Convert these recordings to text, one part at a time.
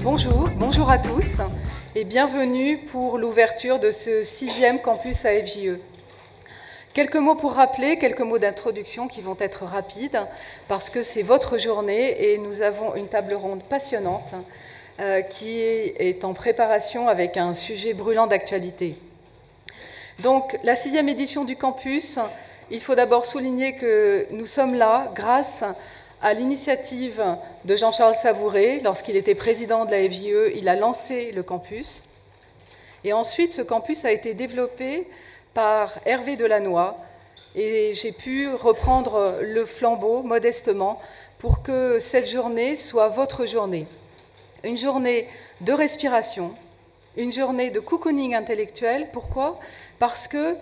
Bonjour à tous et bienvenue pour l'ouverture de ce 6e campus à FJE. Quelques mots pour rappeler, quelques mots d'introduction qui vont être rapides parce que c'est votre journée et nous avons une table ronde passionnante qui est en préparation avec un sujet brûlant d'actualité. Donc la 6e édition du campus, il faut d'abord souligner que nous sommes là grâce à l'initiative de Jean-Charles Savouré. Lorsqu'il était président de la FJE, il a lancé le campus. Et ensuite, ce campus a été développé par Hervé Delannoy. Et j'ai pu reprendre le flambeau modestement pour que cette journée soit votre journée. Une journée de respiration, une journée de cocooning intellectuel. Pourquoi ? Parce que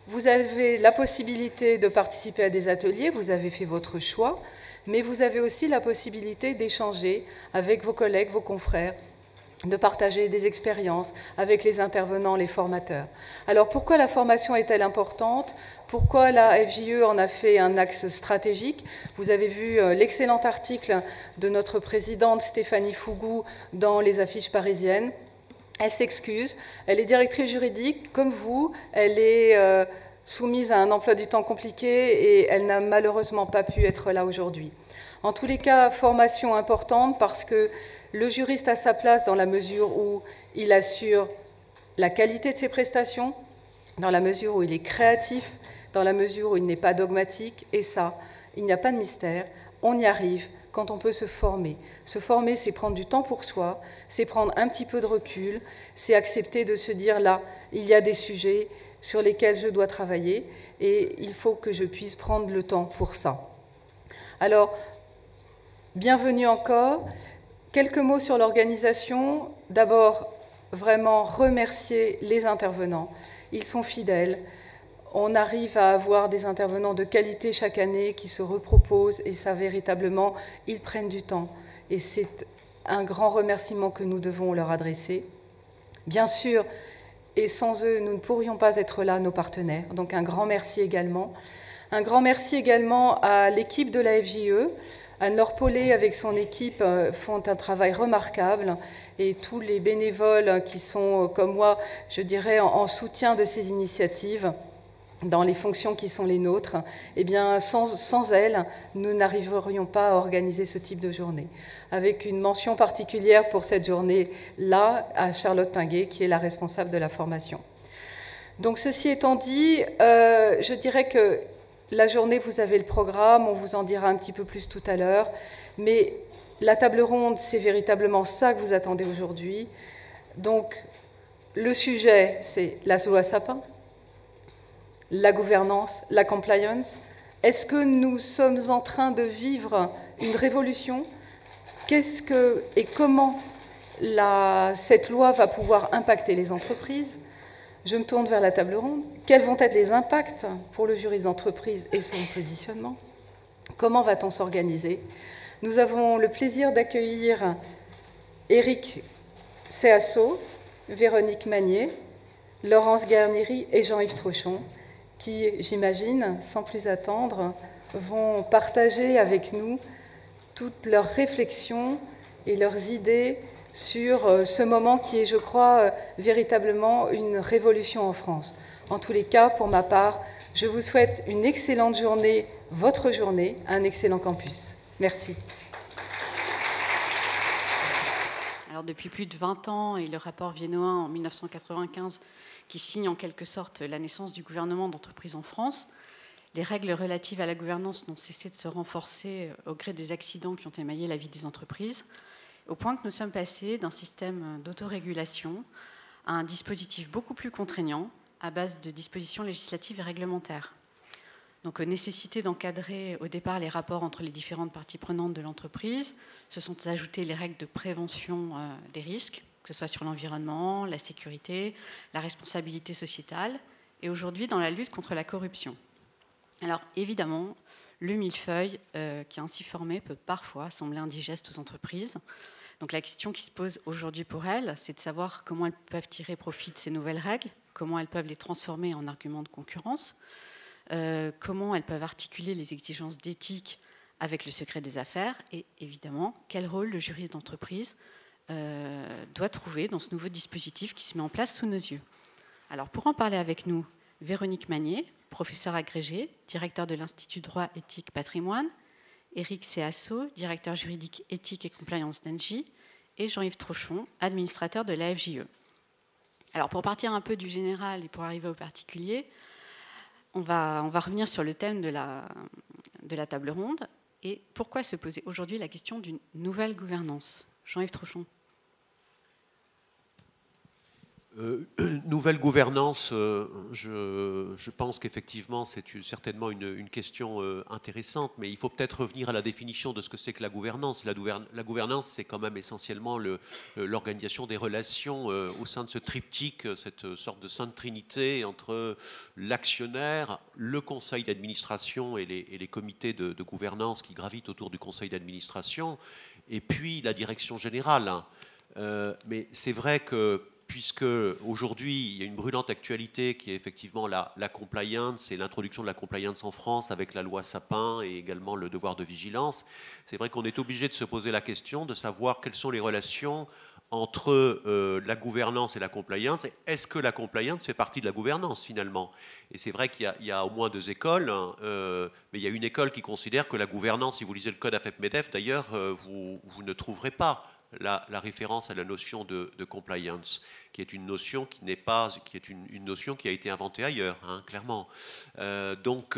vous avez la possibilité de participer à des ateliers, vous avez fait votre choix, mais vous avez aussi la possibilité d'échanger avec vos collègues, vos confrères, de partager des expériences avec les intervenants, les formateurs. Alors pourquoi la formation est-elle importante ? Pourquoi la FJE en a fait un axe stratégique ? Vous avez vu l'excellent article de notre présidente Stéphanie Fougou dans les affiches parisiennes. Elle s'excuse, elle est directrice juridique comme vous, elle est soumise à un emploi du temps compliqué et elle n'a malheureusement pas pu être là aujourd'hui. En tous les cas, formation importante parce que le juriste a sa place dans la mesure où il assure la qualité de ses prestations, dans la mesure où il est créatif, dans la mesure où il n'est pas dogmatique, et ça, il n'y a pas de mystère, on y arrive quand on peut se former. Se former, c'est prendre du temps pour soi, c'est prendre un petit peu de recul, c'est accepter de se dire là, il y a des sujets sur lesquels je dois travailler et il faut que je puisse prendre le temps pour ça. Alors, bienvenue encore. Quelques mots sur l'organisation. D'abord, vraiment remercier les intervenants. Ils sont fidèles. On arrive à avoir des intervenants de qualité chaque année qui se reproposent et ça, véritablement, ils prennent du temps. Et c'est un grand remerciement que nous devons leur adresser. Bien sûr, et sans eux, nous ne pourrions pas être là, nos partenaires. Donc un grand merci également. Un grand merci également à l'équipe de la FJE. Anne-Laure Paulet, avec son équipe, font un travail remarquable et tous les bénévoles qui sont, comme moi, je dirais, en soutien de ces initiatives, dans les fonctions qui sont les nôtres, eh bien, sans elles, nous n'arriverions pas à organiser ce type de journée. Avec une mention particulière pour cette journée-là à Charlotte Pinguet, qui est la responsable de la formation. Donc, ceci étant dit, je dirais que la journée, vous avez le programme, on vous en dira un petit peu plus tout à l'heure, mais la table ronde, c'est véritablement ça que vous attendez aujourd'hui. Donc, le sujet, c'est la loi Sapin, la gouvernance, la compliance. Est-ce que nous sommes en train de vivre une révolution ? Qu'est-ce que et comment cette loi va pouvoir impacter les entreprises ? Je me tourne vers la table ronde. Quels vont être les impacts pour le juriste d'entreprise et son positionnement ? Comment va-t-on s'organiser ? Nous avons le plaisir d'accueillir Éric Seasso, Véronique Magnier, Laurence Garnieri et Jean-Yves Trochon, qui, j'imagine, sans plus attendre, vont partager avec nous toutes leurs réflexions et leurs idées sur ce moment qui est, je crois, véritablement une révolution en France. En tous les cas, pour ma part, je vous souhaite une excellente journée, votre journée, un excellent campus. Merci. Alors, depuis plus de 20 ans, et le rapport Viennois en 1995, qui signe en quelque sorte la naissance du gouvernement d'entreprise en France, les règles relatives à la gouvernance n'ont cessé de se renforcer au gré des accidents qui ont émaillé la vie des entreprises, au point que nous sommes passés d'un système d'autorégulation à un dispositif beaucoup plus contraignant à base de dispositions législatives et réglementaires. Donc, nécessité d'encadrer au départ les rapports entre les différentes parties prenantes de l'entreprise, se sont ajoutées les règles de prévention des risques, que ce soit sur l'environnement, la sécurité, la responsabilité sociétale, et aujourd'hui dans la lutte contre la corruption. Alors évidemment, le millefeuille qui est ainsi formé peut parfois sembler indigeste aux entreprises. Donc la question qui se pose aujourd'hui pour elles, c'est de savoir comment elles peuvent tirer profit de ces nouvelles règles, comment elles peuvent les transformer en arguments de concurrence, comment elles peuvent articuler les exigences d'éthique avec le secret des affaires, et évidemment, quel rôle le juriste d'entreprise doit trouver dans ce nouveau dispositif qui se met en place sous nos yeux. Alors, pour en parler avec nous, Véronique Magnier, professeure agrégée, directeur de l'Institut Droit, Éthique, Patrimoine, Éric Céasso, directeur juridique éthique et compliance d'Engie, et Jean-Yves Trochon, administrateur de l'AFJE. Alors, pour partir un peu du général et pour arriver au particulier, on va revenir sur le thème de la table ronde et pourquoi se poser aujourd'hui la question d'une nouvelle gouvernance. Jean-Yves Trochon. Nouvelle gouvernance, je pense qu'effectivement c'est certainement une question intéressante, mais il faut peut-être revenir à la définition de ce que c'est que la gouvernance. La gouvernance, c'est quand même essentiellement l'organisation des relations au sein de ce triptyque, cette sorte de sainte trinité entre l'actionnaire, le conseil d'administration et les comités de gouvernance qui gravitent autour du conseil d'administration, et puis la direction générale. Mais c'est vrai que puisque aujourd'hui, il y a une brûlante actualité qui est effectivement la compliance et l'introduction de la compliance en France avec la loi Sapin et également le devoir de vigilance, c'est vrai qu'on est obligé de se poser la question de savoir quelles sont les relations entre la gouvernance et la compliance. Est-ce que la compliance fait partie de la gouvernance finalement? Et c'est vrai qu'il y a au moins deux écoles, mais il y a une école qui considère que la gouvernance, si vous lisez le code AFEP-MEDEF d'ailleurs, vous ne trouverez pas la référence à la notion de compliance, qui est une notion qui n'est pas, qui est une notion qui a été inventée ailleurs, hein, clairement. Donc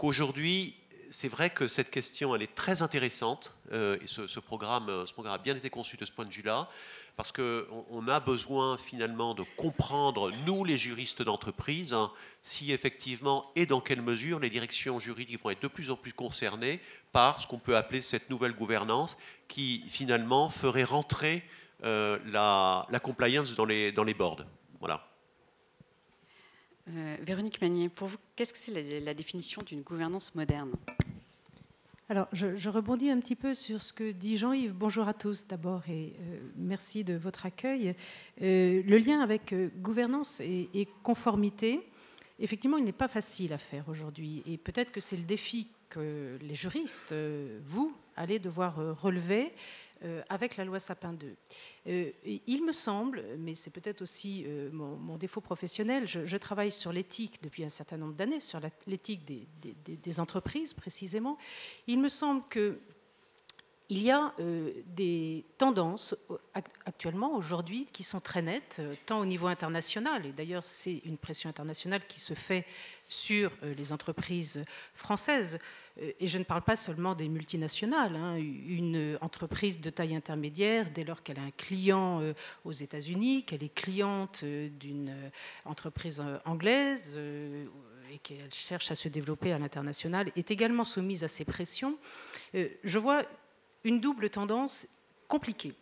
aujourd'hui, c'est vrai que cette question, elle est très intéressante, et ce programme a bien été conçu de ce point de vue-là, parce qu'on a besoin finalement de comprendre, nous les juristes d'entreprise, hein, si effectivement et dans quelle mesure les directions juridiques vont être de plus en plus concernées par ce qu'on peut appeler cette nouvelle gouvernance qui finalement ferait rentrer la compliance dans les boards. Voilà. Véronique Magnier, pour vous, qu'est-ce que c'est la définition d'une gouvernance moderne ? Alors, je rebondis un petit peu sur ce que dit Jean-Yves. Bonjour à tous d'abord et merci de votre accueil. Le lien avec gouvernance et conformité, effectivement, il n'est pas facile à faire aujourd'hui. Et peut-être que c'est le défi que les juristes, vous, allez devoir relever avec la loi Sapin 2. Il me semble, mais c'est peut-être aussi mon défaut professionnel, je travaille sur l'éthique depuis un certain nombre d'années, sur l'éthique des entreprises précisément. Il me semble qu'il y a des tendances actuellement, aujourd'hui, qui sont très nettes, tant au niveau international, et d'ailleurs c'est une pression internationale qui se fait sur les entreprises françaises. Et je ne parle pas seulement des multinationales. Hein. Une entreprise de taille intermédiaire, dès lors qu'elle a un client aux États-Unis, qu'elle est cliente d'une entreprise anglaise et qu'elle cherche à se développer à l'international, est également soumise à ces pressions. Je vois une double tendance compliquée.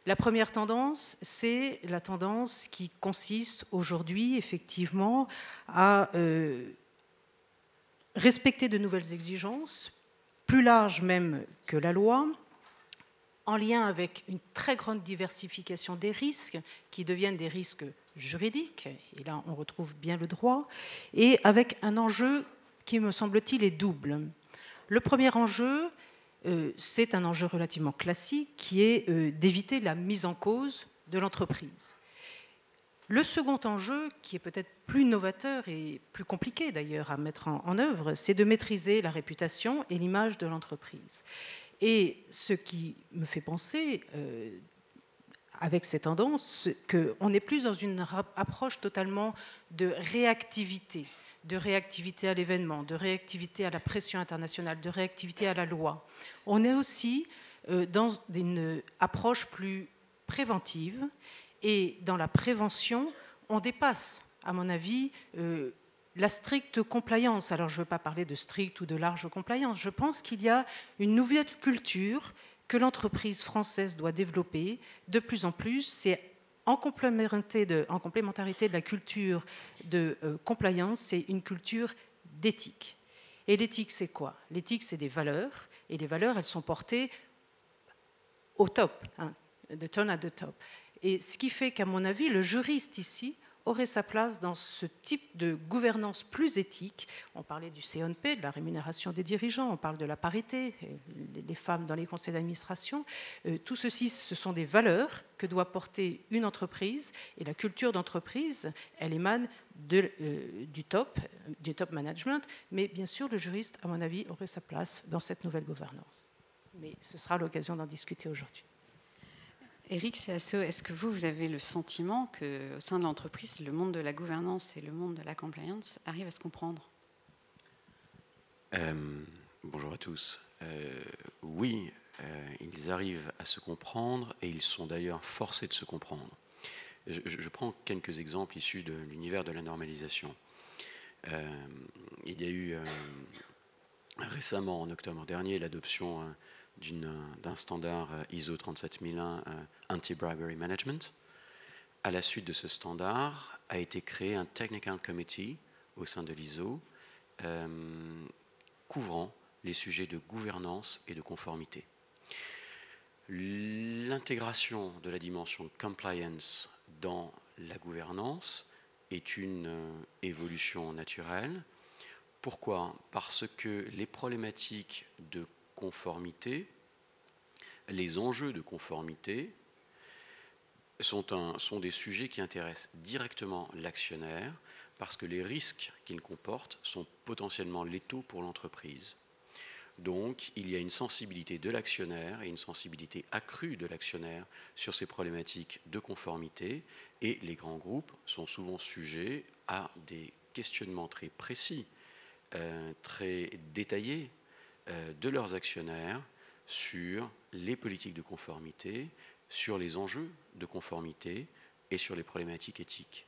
La première tendance, c'est la tendance qui consiste aujourd'hui, effectivement, à respecter de nouvelles exigences, plus larges même que la loi, en lien avec une très grande diversification des risques, qui deviennent des risques juridiques, et là on retrouve bien le droit, et avec un enjeu qui, me semble-t-il, est double. Le premier enjeu, c'est un enjeu relativement classique, qui est d'éviter la mise en cause de l'entreprise. Le second enjeu, qui est peut-être plus novateur et plus compliqué d'ailleurs à mettre en œuvre, c'est de maîtriser la réputation et l'image de l'entreprise. Et ce qui me fait penser, avec ces tendances, qu'on n'est plus dans une approche totalement de réactivité à l'événement, de réactivité à la pression internationale, de réactivité à la loi. On est aussi dans une approche plus préventive. Et dans la prévention, on dépasse, à mon avis, la stricte compliance. Alors, je ne veux pas parler de stricte ou de large compliance. Je pense qu'il y a une nouvelle culture que l'entreprise française doit développer de plus en plus. C'est en complémentarité de la culture de compliance, c'est une culture d'éthique. Et l'éthique, c'est quoi? L'éthique, c'est des valeurs. Et les valeurs, elles sont portées au top, hein, the turn at the top. Et ce qui fait qu'à mon avis, le juriste ici, aurait sa place dans ce type de gouvernance plus éthique. On parlait du C&P, de la rémunération des dirigeants, on parle de la parité, les femmes dans les conseils d'administration. Tout ceci, ce sont des valeurs que doit porter une entreprise, et la culture d'entreprise, elle émane du top management, mais bien sûr, le juriste, à mon avis, aurait sa place dans cette nouvelle gouvernance. Mais ce sera l'occasion d'en discuter aujourd'hui. Éric Séasso, est-ce que vous avez le sentiment qu'au sein de l'entreprise, le monde de la gouvernance et le monde de la compliance arrivent à se comprendre? Bonjour à tous. Oui, ils arrivent à se comprendre et ils sont d'ailleurs forcés de se comprendre. Je prends quelques exemples issus de l'univers de la normalisation. Il y a eu récemment, en octobre dernier, l'adoption d'un standard ISO 37001 Anti-Bribery Management. À la suite de ce standard, a été créé un Technical Committee au sein de l'ISO couvrant les sujets de gouvernance et de conformité. L'intégration de la dimension de compliance dans la gouvernance est une évolution naturelle. Pourquoi? Parce que les problématiques de conformité, les enjeux de conformité sont des sujets qui intéressent directement l'actionnaire parce que les risques qu'ils comportent sont potentiellement létaux pour l'entreprise. Donc, il y a une sensibilité de l'actionnaire et une sensibilité accrue de l'actionnaire sur ces problématiques de conformité, et les grands groupes sont souvent sujets à des questionnements très précis, très détaillés de leurs actionnaires sur les politiques de conformité, sur les enjeux de conformité et sur les problématiques éthiques.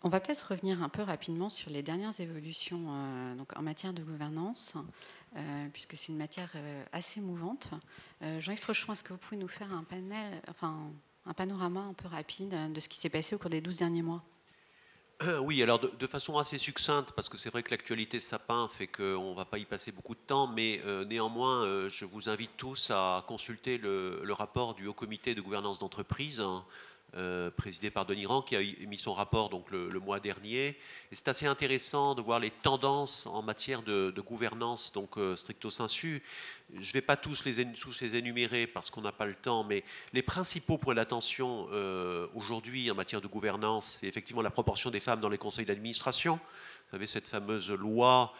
On va peut-être revenir un peu rapidement sur les dernières évolutions donc en matière de gouvernance, puisque c'est une matière assez mouvante. Jean-Yves Trochon, est-ce que vous pouvez nous faire un panorama un peu rapide de ce qui s'est passé au cours des 12 derniers mois? Oui, alors de façon assez succincte, parce que c'est vrai que l'actualité Sapin fait qu'on ne va pas y passer beaucoup de temps, mais néanmoins, je vous invite tous à consulter le rapport du Haut Comité de gouvernance d'entreprise, présidé par Denis Rand, qui a émis son rapport donc, le mois dernier. Et c'est assez intéressant de voir les tendances en matière de gouvernance, donc stricto sensu. Je ne vais pas tous les énumérer parce qu'on n'a pas le temps, mais les principaux points d'attention aujourd'hui en matière de gouvernance, c'est effectivement la proportion des femmes dans les conseils d'administration. Vous savez, cette fameuse loi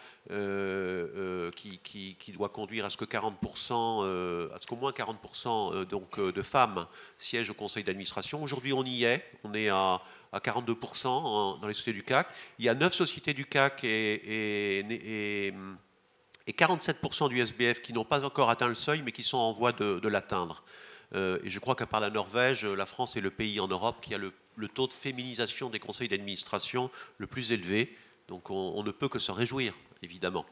qui doit conduire à ce que 40%, à ce qu'au moins 40% de femmes siègent au conseil d'administration. Aujourd'hui, on y est. On est à 42% dans les sociétés du CAC. Il y a 9 sociétés du CAC et 47% du SBF qui n'ont pas encore atteint le seuil, mais qui sont en voie de l'atteindre. Et je crois qu'à part la Norvège, la France est le pays en Europe qui a le taux de féminisation des conseils d'administration le plus élevé. Donc on ne peut que se réjouir, évidemment.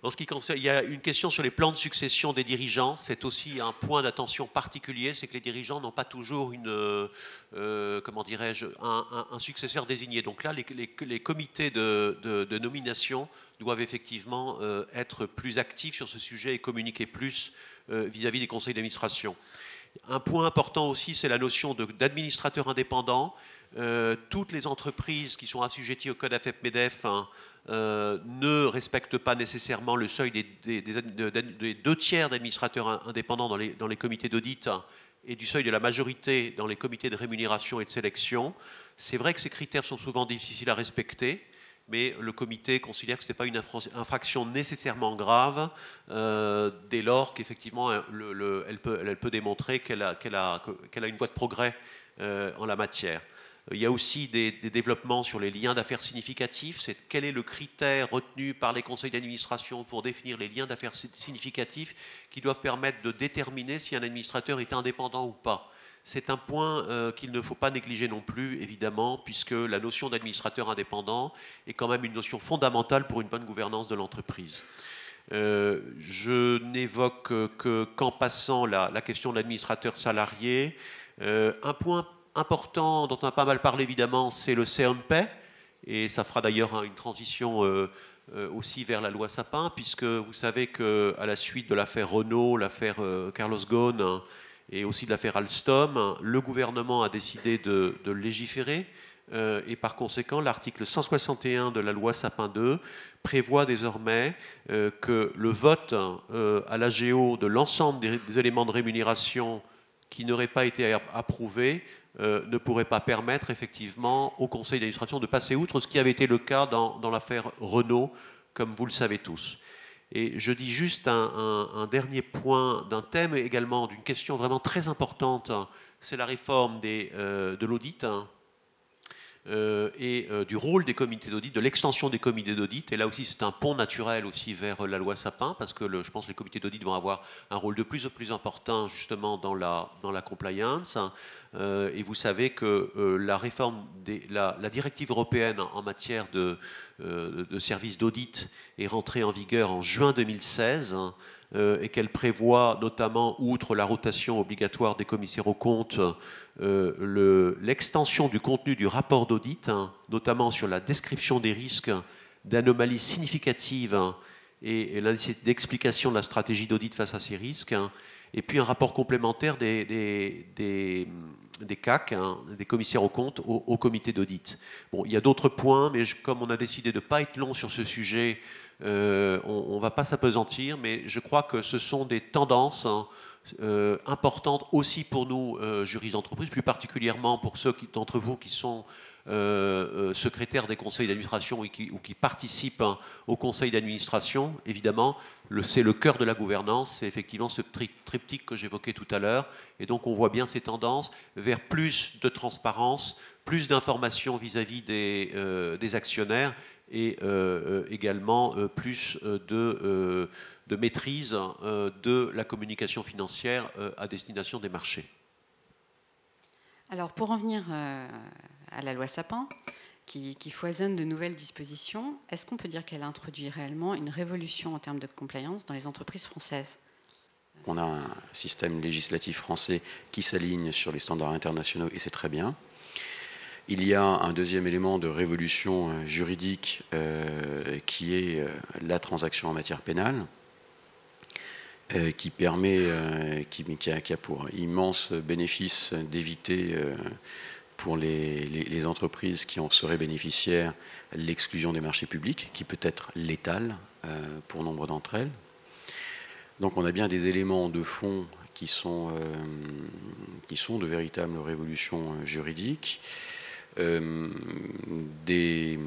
En ce qui concerne, il y a une question sur les plans de succession des dirigeants. C'est aussi un point d'attention particulier, c'est que les dirigeants n'ont pas toujours comment dirais-je, un successeur désigné. Donc là, les comités de nomination doivent effectivement être plus actifs sur ce sujet et communiquer plus vis-à-vis des conseils d'administration. Un point important aussi, c'est la notion d'administrateur indépendant. Toutes les entreprises qui sont assujetties au code AFEP-MEDEF ne respectent pas nécessairement le seuil des 2 tiers d'administrateurs indépendants dans les comités d'audit et du seuil de la majorité dans les comités de rémunération et de sélection. C'est vrai que ces critères sont souvent difficiles à respecter, mais le comité considère que ce n'est pas une infraction nécessairement grave dès lors qu'effectivement elle peut démontrer qu'elle a une voie de progrès en la matière. Il y a aussi des développements sur les liens d'affaires significatifs. C'est quel est le critère retenu par les conseils d'administration pour définir les liens d'affaires significatifs qui doivent permettre de déterminer si un administrateur est indépendant ou pas. C'est un point qu'il ne faut pas négliger non plus, évidemment, puisque la notion d'administrateur indépendant est quand même une notion fondamentale pour une bonne gouvernance de l'entreprise. Je n'évoque qu'en passant la question de l'administrateur salarié. Un point important dont on a pas mal parlé évidemment, c'est le C&P, et ça fera d'ailleurs une transition aussi vers la loi Sapin, puisque vous savez qu'à la suite de l'affaire Renault, l'affaire Carlos Ghosn et aussi de l'affaire Alstom, le gouvernement a décidé de légiférer. Et par conséquent, l'article 161 de la loi Sapin II prévoit désormais que le vote à l'AGO de l'ensemble des éléments de rémunération qui n'auraient pas été approuvés ne pourrait pas permettre effectivement au conseil d'administration de passer outre, ce qui avait été le cas dans l'affaire Renault, comme vous le savez tous. Et je dis juste un dernier point d'un thème également, d'une question vraiment très importante, c'est la réforme de l'audit, et du rôle des comités d'audit, de l'extension des comités d'audit. Et là aussi, c'est un pont naturel aussi vers la loi Sapin, parce que je pense que les comités d'audit vont avoir un rôle de plus en plus important justement dans la compliance. Et vous savez que la réforme, la directive européenne en matière de services d'audit est rentrée en vigueur en juin 2016, et qu'elle prévoit notamment, outre la rotation obligatoire des commissaires aux comptes, l'extension du contenu du rapport d'audit, notamment sur la description des risques d'anomalies significatives et la nécessité d'explication de la stratégie d'audit face à ces risques, et puis un rapport complémentaire des CAC, des commissaires aux comptes, au comité d'audit. Bon, il y a d'autres points, mais comme on a décidé de ne pas être long sur ce sujet, on ne va pas s'apesantir, mais je crois que ce sont des tendances importantes aussi pour nous, juristes d'entreprise, plus particulièrement pour ceux d'entre vous qui sont secrétaires des conseils d'administration ou qui participent au conseil d'administration. Évidemment, c'est le cœur de la gouvernance, c'est effectivement ce triptyque que j'évoquais tout à l'heure. Et donc on voit bien ces tendances vers plus de transparence, plus d'informations vis-à-vis des actionnaires, et également plus de maîtrise de la communication financière à destination des marchés. Alors pour en venir à la loi Sapin, qui foisonne de nouvelles dispositions, est-ce qu'on peut dire qu'elle introduit réellement une révolution en termes de compliance dans les entreprises françaises ? On a un système législatif français qui s'aligne sur les standards internationaux, et c'est très bien. Il y a un deuxième élément de révolution juridique qui est la transaction en matière pénale, qui permet, qui a pour immense bénéfice d'éviter pour les entreprises qui en seraient bénéficiaires l'exclusion des marchés publics, qui peut être létale pour nombre d'entre elles. Donc on a bien des éléments de fond qui sont de véritables révolutions juridiques. Des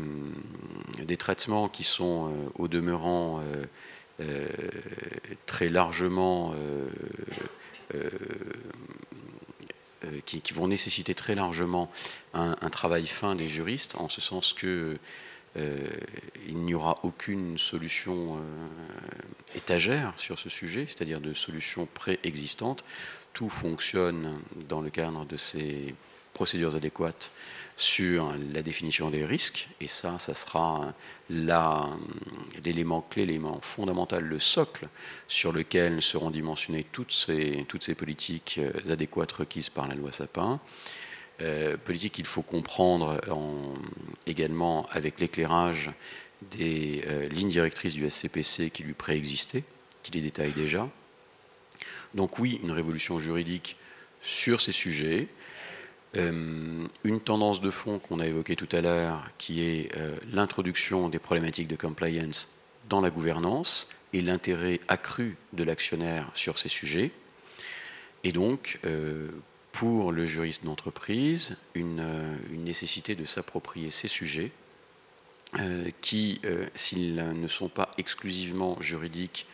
traitements qui sont au demeurant très largement qui vont nécessiter très largement un travail fin des juristes, en ce sens que il n'y aura aucune solution étagère sur ce sujet, c'est-à-dire de solution préexistante. Tout fonctionne dans le cadre de ces procédures adéquates sur la définition des risques, et ça sera l'élément clé, l'élément fondamental, le socle sur lequel seront dimensionnées toutes ces politiques adéquates requises par la loi Sapin. Politique qu'il faut comprendre également avec l'éclairage des lignes directrices du SCPC qui lui préexistaient, qui les détaillent déjà. Donc oui, une révolution juridique sur ces sujets. Une tendance de fond qu'on a évoquée tout à l'heure, qui est l'introduction des problématiques de compliance dans la gouvernance et l'intérêt accru de l'actionnaire sur ces sujets. Et donc, pour le juriste d'entreprise, une nécessité de s'approprier ces sujets qui, s'ils ne sont pas exclusivement juridiques,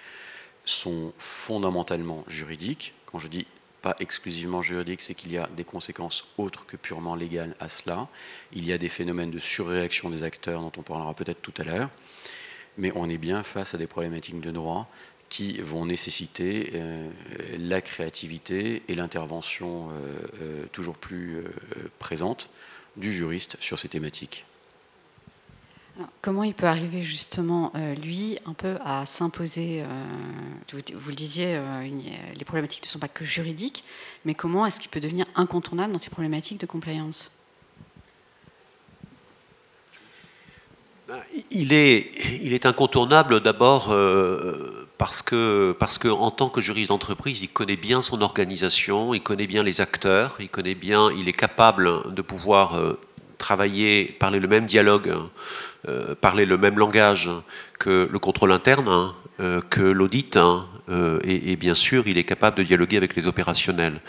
sont fondamentalement juridiques. Quand je dis pas exclusivement juridique, c'est qu'il y a des conséquences autres que purement légales à cela. Il y a des phénomènes de surréaction des acteurs dont on parlera peut-être tout à l'heure, mais on est bien face à des problématiques de droit qui vont nécessiter la créativité et l'intervention toujours plus présente du juriste sur ces thématiques. Alors, comment il peut arriver justement, lui, un peu à s'imposer, vous le disiez, les problématiques ne sont pas que juridiques, mais comment est-ce qu'il peut devenir incontournable dans ces problématiques de compliance ? Il est incontournable d'abord parce que en tant que juriste d'entreprise, il connaît bien son organisation, il connaît bien les acteurs, il est capable de pouvoir travailler, parler le même dialogue, parler le même langage que le contrôle interne, que l'audit, et bien sûr, il est capable de dialoguer avec les opérationnels.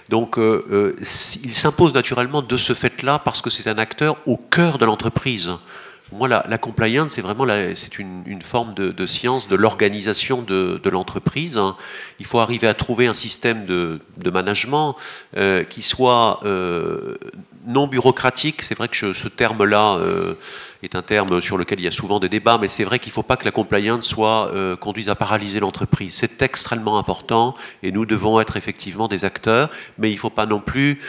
Donc, il s'impose naturellement de ce fait-là parce que c'est un acteur au cœur de l'entreprise. Moi, la compliance, c'est vraiment une forme de science de l'organisation de l'entreprise. Il faut arriver à trouver un système de management qui soit non bureaucratique. C'est vrai que ce terme-là est un terme sur lequel il y a souvent des débats, mais c'est vrai qu'il ne faut pas que la compliance conduise à paralyser l'entreprise. C'est extrêmement important et nous devons être effectivement des acteurs, mais il ne faut pas non plus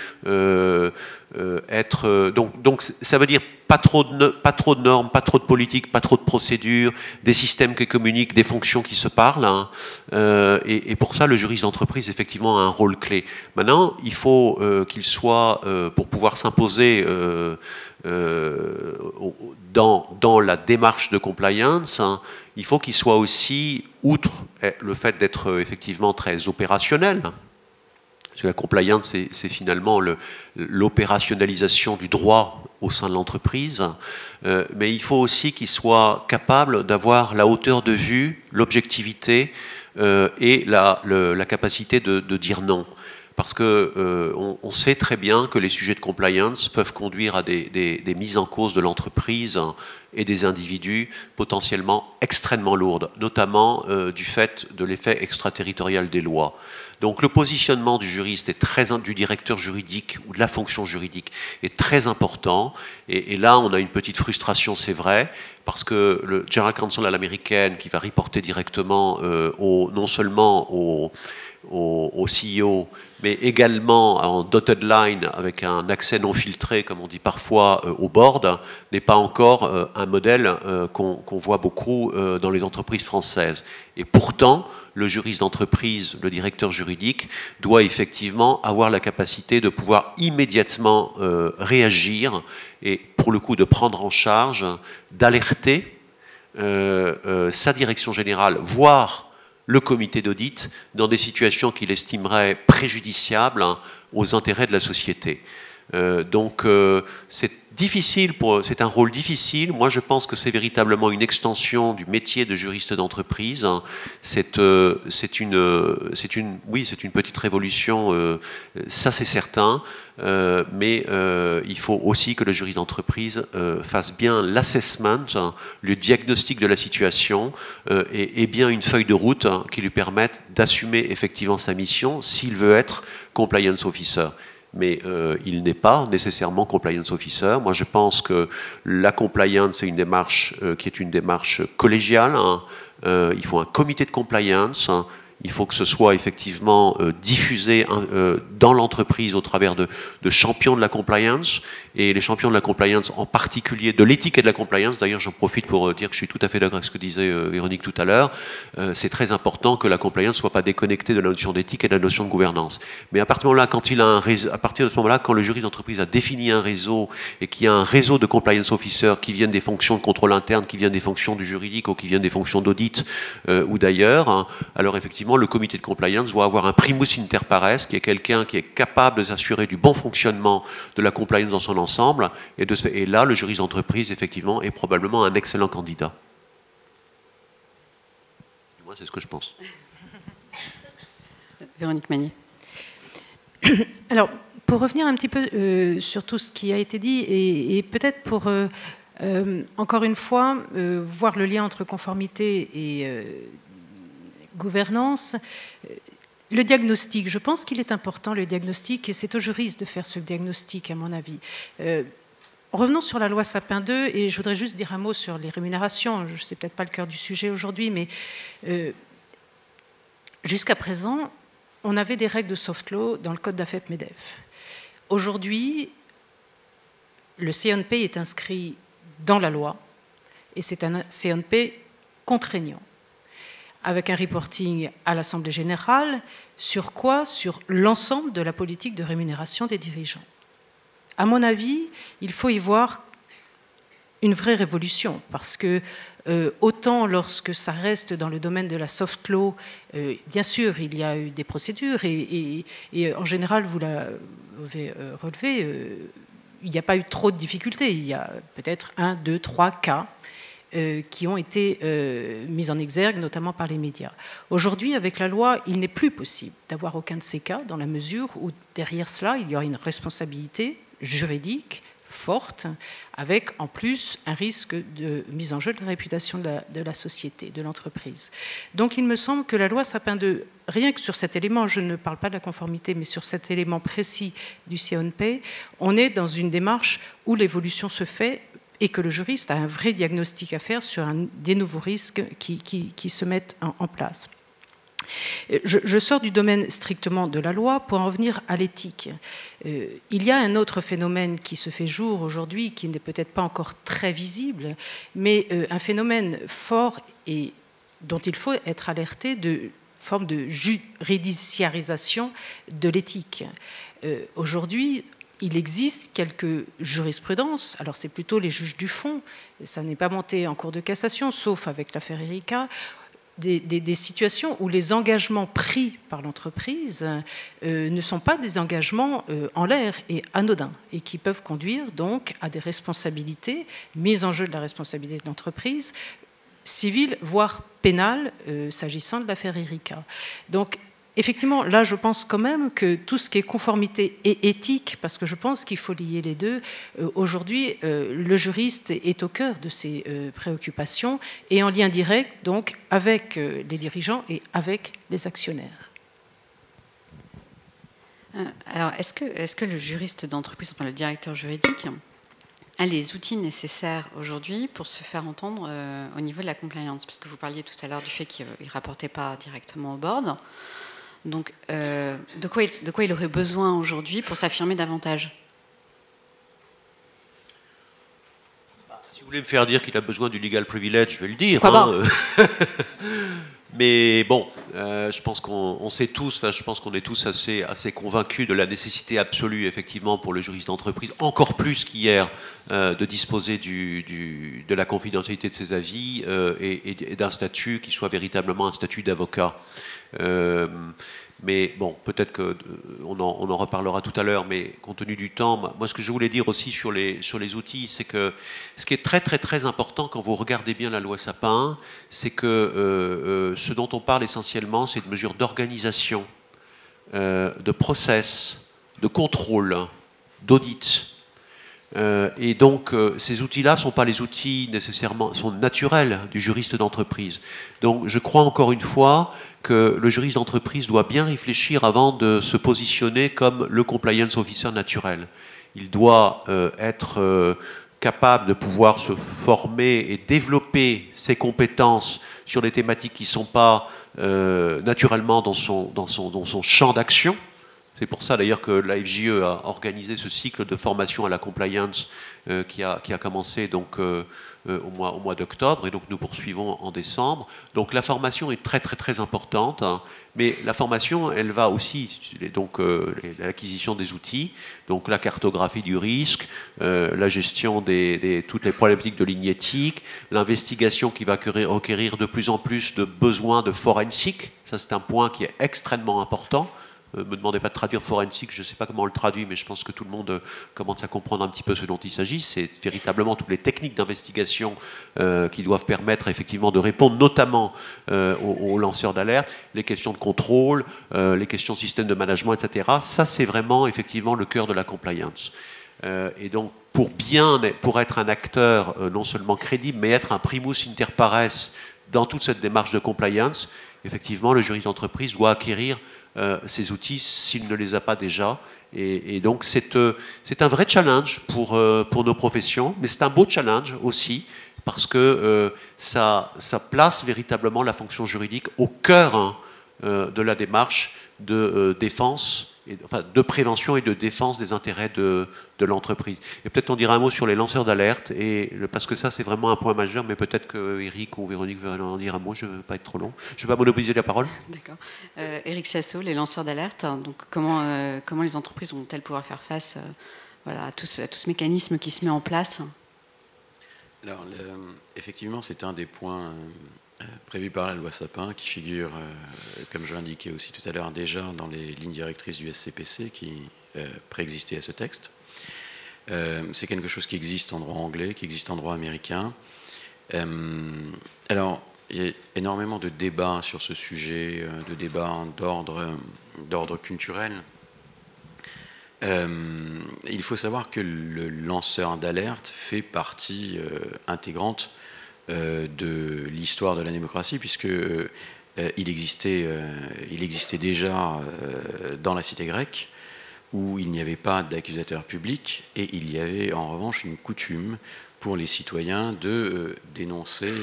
être... Donc ça veut dire pas trop de normes, pas trop de politique, pas trop de procédures, des systèmes qui communiquent, des fonctions qui se parlent. Et pour ça, le juriste d'entreprise, effectivement, a un rôle clé. Maintenant, il faut qu'il soit, pour pouvoir s'imposer dans la démarche de compliance, il faut qu'il soit aussi, outre le fait d'être effectivement très opérationnel, parce que la compliance, c'est finalement l'opérationnalisation du droit au sein de l'entreprise, mais il faut aussi qu'il soit capable d'avoir la hauteur de vue, l'objectivité et la capacité de dire non. Parce qu'on sait très bien que les sujets de compliance peuvent conduire à des mises en cause de l'entreprise et des individus potentiellement extrêmement lourdes, notamment du fait de l'effet extraterritorial des lois. Donc le positionnement du juriste du directeur juridique ou de la fonction juridique est très important. Et là, on a une petite frustration, c'est vrai, parce que le General Counsel à l'américaine, qui va reporter directement non seulement au CEO, mais également en dotted line, avec un accès non filtré, comme on dit parfois, au board, n'est pas encore un modèle qu'on voit beaucoup dans les entreprises françaises. Et pourtant, le juriste d'entreprise, le directeur juridique, doit effectivement avoir la capacité de pouvoir immédiatement réagir et, pour le coup, de prendre en charge, d'alerter sa direction générale, voire le comité d'audit, dans des situations qu'il estimerait préjudiciables aux intérêts de la société. Donc c'est difficile, c'est un rôle difficile. Moi, je pense que c'est véritablement une extension du métier de juriste d'entreprise. C'est une petite révolution, ça c'est certain. Mais il faut aussi que le juriste d'entreprise fasse bien l'assessment, le diagnostic de la situation et bien une feuille de route qui lui permette d'assumer effectivement sa mission s'il veut être compliance officer. Mais il n'est pas nécessairement compliance officer. Moi, je pense que la compliance, c'est une démarche qui est une démarche collégiale. Il faut un comité de compliance. Il faut que ce soit effectivement diffusé dans l'entreprise au travers de champions de la compliance. Et les champions de la compliance, en particulier de l'éthique et de la compliance, d'ailleurs j'en profite pour dire que je suis tout à fait d'accord avec ce que disait Véronique tout à l'heure, c'est très important que la compliance ne soit pas déconnectée de la notion d'éthique et de la notion de gouvernance. Mais à partir de ce moment-là, quand le juriste d'entreprise a défini un réseau et qu'il y a un réseau de compliance officers qui viennent des fonctions de contrôle interne, qui viennent des fonctions du juridique ou qui viennent des fonctions d'audit ou d'ailleurs, alors effectivement le comité de compliance doit avoir un primus inter pares, qui est quelqu'un qui est capable de s'assurer du bon fonctionnement de la compliance dans son ensemble, et là, le juriste d'entreprise, effectivement, est probablement un excellent candidat. Moi, c'est ce que je pense. Véronique Magnier. Alors, pour revenir un petit peu sur tout ce qui a été dit, et peut-être pour, encore une fois, voir le lien entre conformité et gouvernance, le diagnostic, je pense qu'il est important, le diagnostic, et c'est au juriste de faire ce diagnostic, à mon avis. Revenons sur la loi Sapin 2, et je voudrais juste dire un mot sur les rémunérations. Je ne sais peut-être pas le cœur du sujet aujourd'hui, mais jusqu'à présent, on avait des règles de soft law dans le code d'AFEP-MEDEF. Aujourd'hui, le CNP est inscrit dans la loi, et c'est un CNP contraignant, avec un reporting à l'Assemblée générale, sur quoi? Sur l'ensemble de la politique de rémunération des dirigeants. À mon avis, il faut y voir une vraie révolution, parce que autant lorsque ça reste dans le domaine de la soft law, bien sûr, il y a eu des procédures, et en général, vous l'avez relevé, il n'y a pas eu trop de difficultés. Il y a peut-être 1, 2, 3 cas qui ont été mis en exergue, notamment par les médias. Aujourd'hui, avec la loi, il n'est plus possible d'avoir aucun de ces cas, dans la mesure où derrière cela, il y aura une responsabilité juridique forte, avec en plus un risque de mise en jeu de la réputation de la société, de l'entreprise. Donc il me semble que la loi Sapin II, rien que sur cet élément, je ne parle pas de la conformité, mais sur cet élément précis du C-on-Pay, on est dans une démarche où l'évolution se fait et que le juriste a un vrai diagnostic à faire sur des nouveaux risques qui se mettent en place. Je sors du domaine strictement de la loi pour en venir à l'éthique. Il y a un autre phénomène qui se fait jour aujourd'hui, qui n'est peut-être pas encore très visible, mais un phénomène fort et dont il faut être alerté, de forme de juridiciarisation de l'éthique. Aujourd'hui, il existe quelques jurisprudences, alors c'est plutôt les juges du fond, ça n'est pas monté en cour de cassation, sauf avec l'affaire Erika, des situations où les engagements pris par l'entreprise ne sont pas des engagements en l'air et anodins, et qui peuvent conduire donc à des responsabilités, mise en jeu de la responsabilité de l'entreprise, civile, voire pénale, s'agissant de l'affaire Erika. Donc, effectivement, là, je pense quand même que tout ce qui est conformité et éthique, parce que je pense qu'il faut lier les deux, aujourd'hui, le juriste est au cœur de ces préoccupations et en lien direct, donc, avec les dirigeants et avec les actionnaires. Alors, est-ce que le juriste d'entreprise, enfin le directeur juridique, a les outils nécessaires aujourd'hui pour se faire entendre au niveau de la compliance? Parce que vous parliez tout à l'heure du fait qu'il ne rapportait pas directement au board. Donc, de quoi il aurait besoin aujourd'hui pour s'affirmer davantage? Si vous voulez me faire dire qu'il a besoin du legal privilege, je vais le dire. Mais bon, je pense qu'on sait tous, je pense qu'on est tous assez convaincus de la nécessité absolue, effectivement, pour le juriste d'entreprise, encore plus qu'hier, de disposer de la confidentialité de ses avis et d'un statut qui soit véritablement un statut d'avocat. Mais bon, peut-être qu'on en reparlera tout à l'heure, mais compte tenu du temps, moi ce que je voulais dire aussi sur les outils, c'est que ce qui est très très très important quand vous regardez bien la loi Sapin, c'est que ce dont on parle essentiellement, c'est de mesures d'organisation, de process, de contrôle, d'audit. Et donc, ces outils-là ne sont pas les outils nécessairement, sont naturels du juriste d'entreprise. Donc, je crois encore une fois que le juriste d'entreprise doit bien réfléchir avant de se positionner comme le compliance officer naturel. Il doit être capable de pouvoir se former et développer ses compétences sur des thématiques qui ne sont pas naturellement dans son champ d'action. C'est pour ça d'ailleurs que la FJE a organisé ce cycle de formation à la compliance qui a commencé donc, au mois d'octobre, et donc nous poursuivons en décembre. Donc la formation est très très très importante, hein, mais la formation elle va aussi, donc l'acquisition des outils, donc la cartographie du risque, la gestion toutes les problématiques de ligne éthique, l'investigation qui va requérir de plus en plus de besoins de forensique, ça c'est un point qui est extrêmement important. Me demandez pas de traduire forensique, je ne sais pas comment on le traduit, mais je pense que tout le monde commence à comprendre un petit peu ce dont il s'agit. C'est véritablement toutes les techniques d'investigation qui doivent permettre effectivement de répondre notamment aux lanceurs d'alerte, les questions de contrôle, les questions de système de management, etc. Ça, c'est vraiment effectivement le cœur de la compliance. Et donc, pour être un acteur non seulement crédible, mais être un primus inter pares dans toute cette démarche de compliance, effectivement, le juriste d'entreprise doit acquérir ces outils s'il ne les a pas déjà. Et donc c'est un vrai challenge pour nos professions, mais c'est un beau challenge aussi parce que ça place véritablement la fonction juridique au cœur de la démarche de défense, de prévention et de défense des intérêts de l'entreprise. Et peut-être on dira un mot sur les lanceurs d'alerte, parce que ça c'est vraiment un point majeur, mais peut-être que Eric ou Véronique veulent en dire un mot, je ne veux pas être trop long. Je ne vais pas monopoliser la parole. D'accord. Eric Sasso, les lanceurs d'alerte, donc comment les entreprises vont-elles pouvoir faire face à tout ce mécanisme qui se met en place? Alors, effectivement, c'est un des points prévus par la loi Sapin qui figure, comme je l'indiquais aussi tout à l'heure, déjà dans les lignes directrices du SCPC qui préexistaient à ce texte. C'est quelque chose qui existe en droit anglais, qui existe en droit américain. Alors, il y a énormément de débats sur ce sujet, de débats d'ordre culturel. Il faut savoir que le lanceur d'alerte fait partie intégrante de l'histoire de la démocratie, puisque il existait déjà dans la cité grecque, où il n'y avait pas d'accusateur public, et il y avait en revanche une coutume pour les citoyens de dénoncer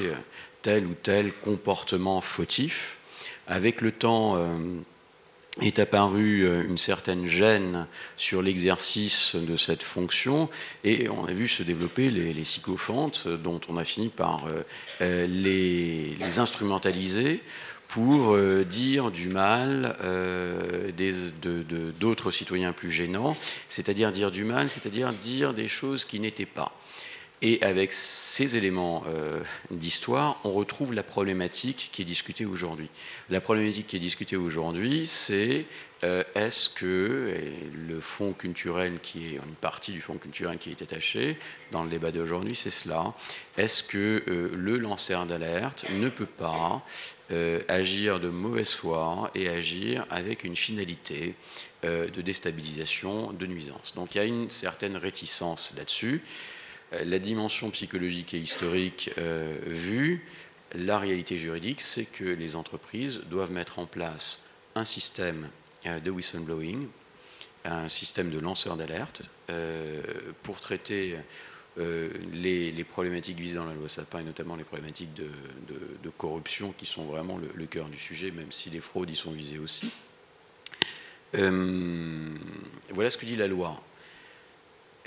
tel ou tel comportement fautif. Avec le temps est apparue une certaine gêne sur l'exercice de cette fonction, et on a vu se développer les sycophantes, dont on a fini par les instrumentaliser pour dire du mal d'autres citoyens plus gênants, c'est-à-dire dire du mal, c'est-à-dire dire des choses qui n'étaient pas. Et avec ces éléments d'histoire, on retrouve la problématique qui est discutée aujourd'hui. La problématique qui est discutée aujourd'hui, c'est est-ce que le fonds culturel, qui est une partie du fonds culturel qui est attaché dans le débat d'aujourd'hui, c'est cela. Est-ce que le lanceur d'alerte ne peut pas agir de mauvaise foi et agir avec une finalité de déstabilisation, de nuisance? Donc il y a une certaine réticence là-dessus. La dimension psychologique et historique vue, la réalité juridique, c'est que les entreprises doivent mettre en place un système de whistleblowing, un système de lanceur d'alerte pour traiter les problématiques visées dans la loi Sapin, et notamment les problématiques de corruption qui sont vraiment le cœur du sujet, même si les fraudes y sont visées aussi. Voilà ce que dit la loi.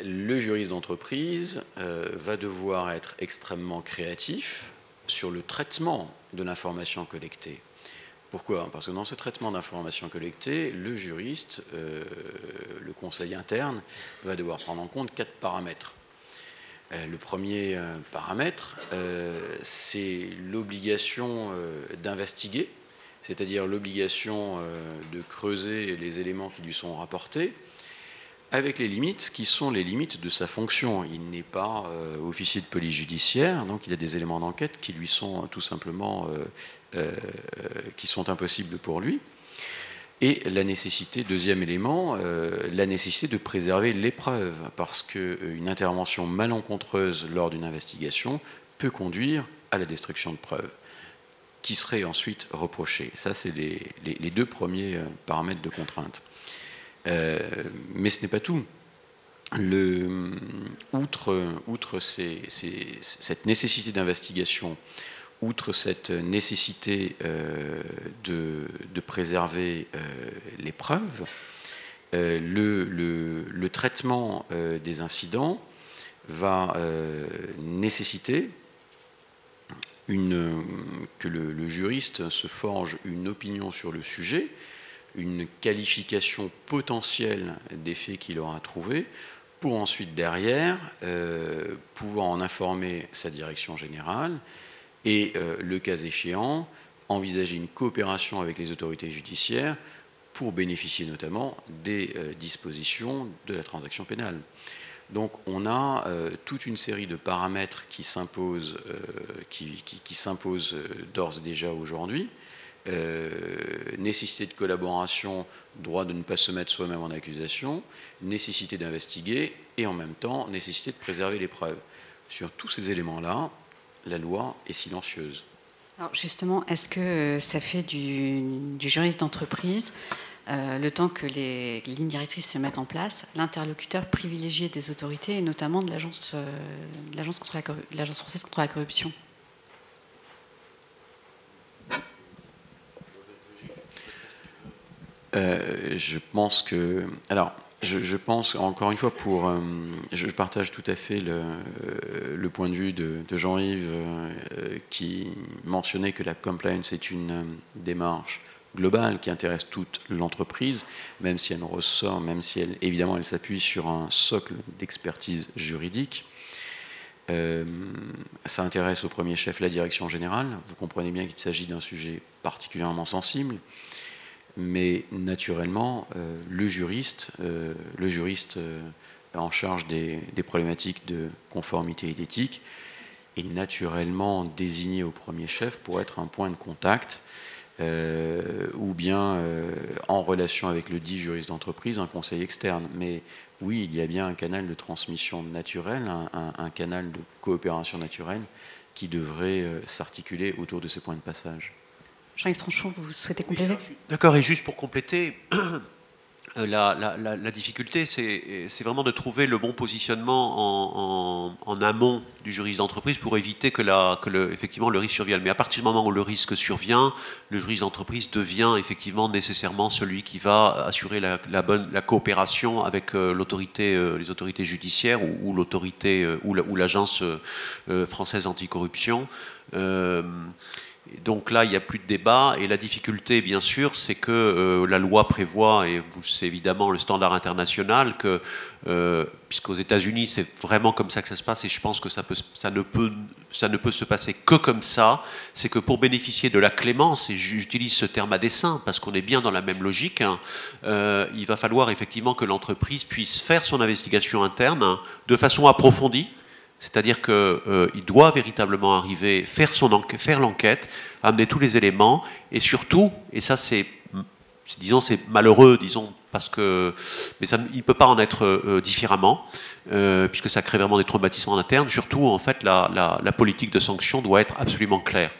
Le juriste d'entreprise va devoir être extrêmement créatif sur le traitement de l'information collectée. Pourquoi? Parce que dans ce traitement d'informations collectées, le juriste, le conseil interne, va devoir prendre en compte 4 paramètres. Le premier paramètre, c'est l'obligation d'investiguer, c'est-à-dire l'obligation de creuser les éléments qui lui sont rapportés, avec les limites qui sont les limites de sa fonction. Il n'est pas officier de police judiciaire, donc il a des éléments d'enquête qui lui sont tout simplement qui sont impossibles pour lui. Et la nécessité, deuxième élément, la nécessité de préserver les preuves, parce qu'une intervention malencontreuse lors d'une investigation peut conduire à la destruction de preuves, qui seraient ensuite reprochées. Ça, c'est les 2 premiers paramètres de contrainte. Mais ce n'est pas tout. Outre cette nécessité d'investigation, outre cette nécessité de préserver les preuves, le traitement des incidents va nécessiter que le juriste se forge une opinion sur le sujet, une qualification potentielle des faits qu'il aura trouvés, pour ensuite, derrière, pouvoir en informer sa direction générale et, le cas échéant, envisager une coopération avec les autorités judiciaires pour bénéficier notamment des dispositions de la transaction pénale. Donc on a toute une série de paramètres qui s'imposent d'ores et déjà aujourd'hui. Nécessité de collaboration, droit de ne pas se mettre soi-même en accusation, nécessité d'investiguer et en même temps nécessité de préserver les preuves. Sur tous ces éléments-là, la loi est silencieuse. Alors justement, est-ce que ça fait du juriste d'entreprise, le temps que les lignes directrices se mettent en place, l'interlocuteur privilégié des autorités et notamment de l'agence française contre la corruption? Je pense que... Alors, je pense, encore une fois, je partage tout à fait le point de vue de Jean-Yves qui mentionnait que la compliance est une démarche globale qui intéresse toute l'entreprise, même si elle ressort, même si évidemment elle s'appuie sur un socle d'expertise juridique. Ça intéresse au premier chef la direction générale. Vous comprenez bien qu'il s'agit d'un sujet particulièrement sensible, mais naturellement, le juriste en charge des problématiques de conformité et d'éthique est naturellement désigné au premier chef pour être un point de contact, ou bien en relation avec le dit juriste d'entreprise, un conseil externe. Mais oui, il y a bien un canal de transmission naturelle, un canal de coopération naturelle qui devrait s'articuler autour de ces points de passage. Jean-Yves Tranchon, vous souhaitez compléter? D'accord, et juste pour compléter, la difficulté, c'est vraiment de trouver le bon positionnement en amont du juriste d'entreprise pour éviter effectivement le risque survienne. Mais à partir du moment où le risque survient, le juriste d'entreprise devient effectivement nécessairement celui qui va assurer la coopération avec les autorités judiciaires ou l'autorité ou l'agence française anticorruption. Donc là, il n'y a plus de débat, et la difficulté, bien sûr, c'est que la loi prévoit, et c'est évidemment le standard international, que, puisqu'aux États-Unis, c'est vraiment comme ça que ça se passe, et je pense que ça ne peut se passer que comme ça, c'est que pour bénéficier de la clémence, et j'utilise ce terme à dessein, parce qu'on est bien dans la même logique, hein, il va falloir effectivement que l'entreprise puisse faire son investigation interne de façon approfondie. C'est-à-dire qu'il doit véritablement arriver, faire l'enquête, amener tous les éléments, et surtout, et ça c'est malheureux, disons, parce que, mais il ne peut pas en être différemment, puisque ça crée vraiment des traumatismes en interne. Surtout, en fait, la politique de sanction doit être absolument claire.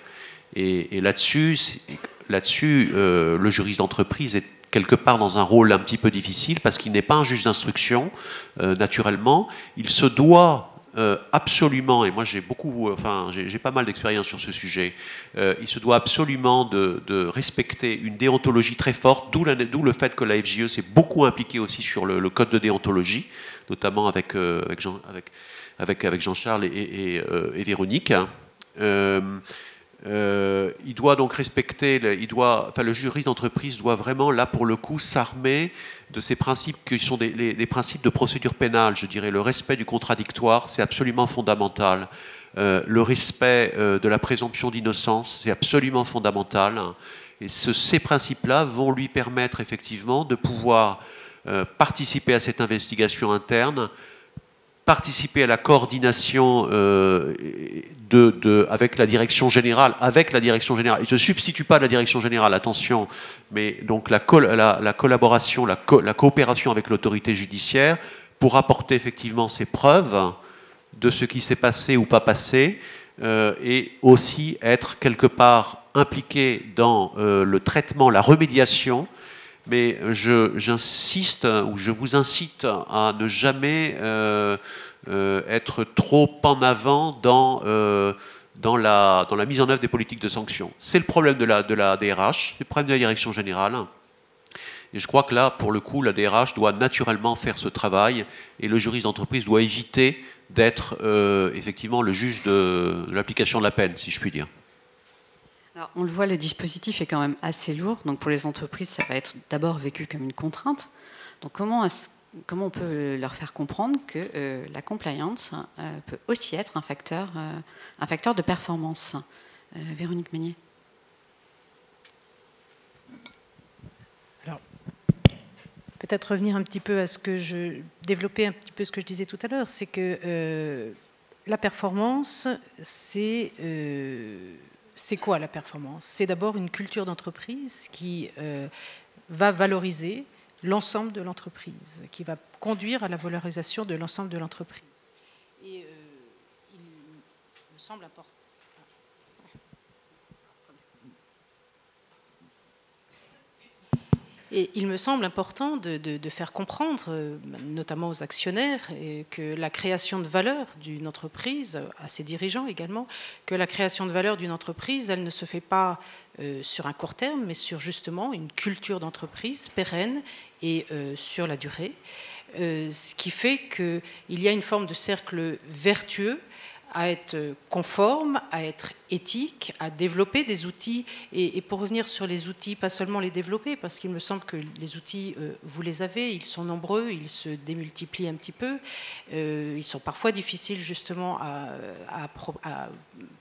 Et là-dessus, le juriste d'entreprise est quelque part dans un rôle un petit peu difficile, parce qu'il n'est pas un juge d'instruction, naturellement. Il se doit absolument, et moi j'ai pas mal d'expérience sur ce sujet, il se doit absolument de respecter une déontologie très forte, d'où le fait que la FJE s'est beaucoup impliquée aussi sur le code de déontologie, notamment avec Jean-Charles et Véronique. Il doit donc respecter, le juriste d'entreprise doit vraiment, là pour le coup, s'armer de ces principes qui sont les principes de procédure pénale, je dirais. Le respect du contradictoire, c'est absolument fondamental. Le respect de la présomption d'innocence, c'est absolument fondamental. Et ces principes-là vont lui permettre effectivement de pouvoir participer à cette investigation interne, participer à la coordination avec la direction générale. Il ne se substitue pas à la direction générale, attention, mais donc la collaboration, la coopération avec l'autorité judiciaire pour apporter effectivement ces preuves de ce qui s'est passé ou pas passé, et aussi être quelque part impliqué dans le traitement, la remédiation. Mais j'insiste, ou je vous incite à ne jamais être trop en avant dans la mise en œuvre des politiques de sanctions. C'est le problème de la DRH, c'est le problème de la direction générale. Et je crois que là, pour le coup, la DRH doit naturellement faire ce travail, et le juriste d'entreprise doit éviter d'être effectivement le juge de l'application de la peine, si je puis dire. Alors, on le voit, le dispositif est quand même assez lourd. Donc pour les entreprises, ça va être d'abord vécu comme une contrainte. Donc comment on peut leur faire comprendre que la compliance peut aussi être un facteur de performance? Véronique Meunier. Alors, peut-être revenir un petit peu à développer un petit peu ce que je disais tout à l'heure, c'est que la performance, c'est quoi la performance? C'est d'abord une culture d'entreprise qui va valoriser l'ensemble de l'entreprise, qui va conduire à la valorisation de l'ensemble de l'entreprise. Et il me semble important. Et il me semble important de faire comprendre, notamment aux actionnaires, que la création de valeur d'une entreprise, à ses dirigeants également, que la création de valeur d'une entreprise, elle ne se fait pas sur un court terme, mais sur justement une culture d'entreprise pérenne et sur la durée. Ce qui fait qu'il y a une forme de cercle vertueux à être conforme, à être éthique, à développer des outils. Et pour revenir sur les outils, pas seulement les développer, parce qu'il me semble que les outils, vous les avez, ils sont nombreux, ils se démultiplient un petit peu. Ils sont parfois difficiles justement